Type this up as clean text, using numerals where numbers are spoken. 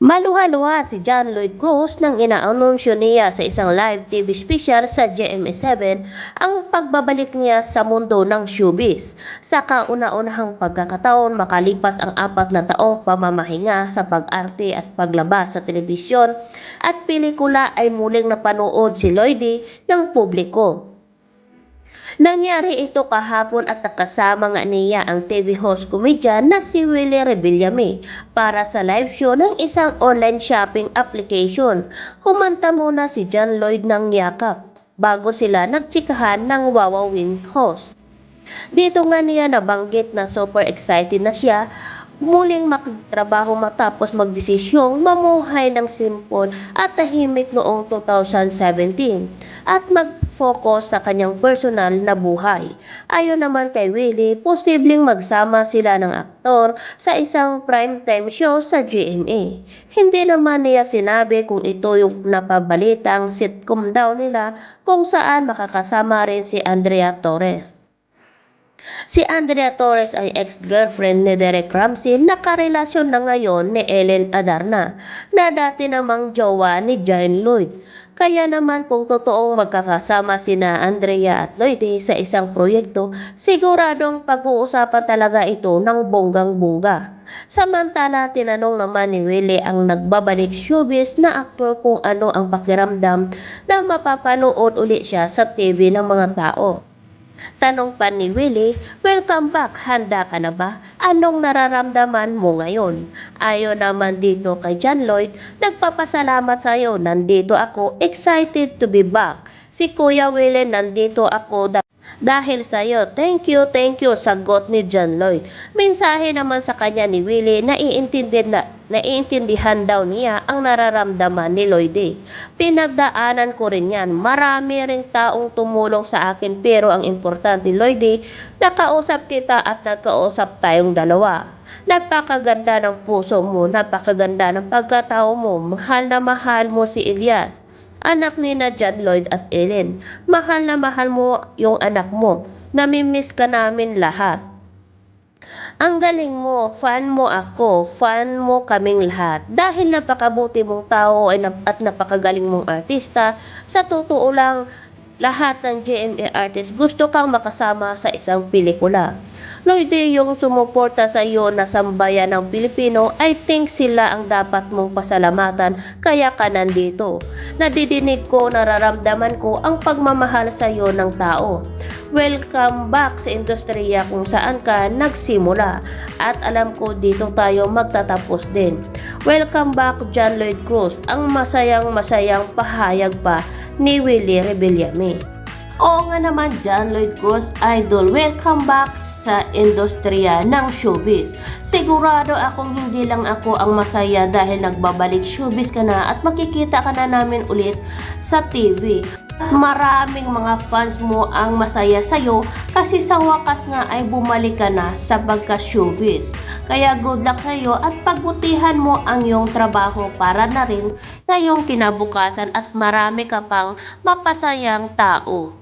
Maluha-luha si John Lloyd Cruz nang inaanunsyo niya sa isang live TV special sa GMA7 ang pagbabalik niya sa mundo ng showbiz. Sa kauna-unahang pagkakataon makalipas ang 4 na taong pamamahinga sa pag-arte at paglabas sa telebisyon at pelikula ay muling napanood si Lloydie ng publiko. Nangyari ito kahapon at nakasama nga niya ang TV host comedian na si Willie Rebillame para sa live show ng isang online shopping application. Kumanta muna si John Lloyd ng yakap bago sila nagtsikahan ng wawawing host. Dito nga niya nabanggit na super excited na siya muling makagtrabaho matapos magdesisyong mamuhay ng simple at tahimik noong 2017 at mag-focus sa kanyang personal na buhay. Ayon naman kay Willie, posibleng magsama sila ng aktor sa isang primetime show sa GMA. Hindi naman niya sinabi kung ito yung napabalitang sitcom daw nila kung saan makakasama rin si Andrea Torres. Si Andrea Torres ay ex-girlfriend ni Derek Ramsey na karelasyon na ngayon ni Ellen Adarna na dati namang jowa ni John Lloyd. Kaya naman kung totoong magkakasama sina Andrea at Lloyd sa isang proyekto, siguradong pag-uusapan talaga ito ng bonggang-bongga. Samantala, tinanong naman ni Willie ang nagbabalik showbiz na aktor kung ano ang pakiramdam na mapapanood ulit siya sa TV ng mga tao. Tanong pa ni Willie, "Welcome back, handa ka na ba? Anong nararamdaman mo ngayon?" Ayon naman dito kay John Lloyd, "Nagpapasalamat sa iyo, nandito ako, excited to be back. Si Kuya Willie, nandito ako dahil sa iyo. Thank you, sagot ni John Lloyd. Mensahe naman sa kanya ni Willie, naiintindihan daw niya ang nararamdaman ni Lloyd. Pinagdaanan ko rin yan. Marami ring taong tumulong sa akin pero ang importante, Lloyd, nakausap kita at nagkausap tayong dalawa. Napakaganda ng puso mo, napakaganda ng pagkatao mo. Mahal na mahal mo si Elias, anak ni na John Lloyd at Ellen. Mahal na mahal mo yung anak mo. Namimiss ka namin lahat. Ang galing mo, fan mo ako, fan mo kaming lahat. Dahil napakabuti mong tao at napakagaling mong artista, sa totoo lang, lahat ng GMA artist gusto kang makasama sa isang pelikula. Lloyd, yung sumuporta sa iyo na sambayan ng Pilipino, I think sila ang dapat mong pasalamatan kaya ka nandito. Nadidinig ko, nararamdaman ko ang pagmamahal sa iyo ng tao. Welcome back sa industriya kung saan ka nagsimula at alam ko dito tayo magtatapos din. Welcome back, John Lloyd Cruz, ang masayang pahayag pa ni Willie Rebillame. Oo nga naman, John Lloyd Cruz, idol, welcome back sa industriya ng showbiz. Sigurado akong hindi lang ako ang masaya dahil nagbabalik showbiz ka na at makikita ka na namin ulit sa TV. Maraming mga fans mo ang masaya sa'yo kasi sa wakas nga ay bumalik ka na sa pagka-showbiz. Kaya good luck sa'yo at pagbutihan mo ang iyong trabaho para na rin sa iyong kinabukasan at marami ka pang mapasayang tao.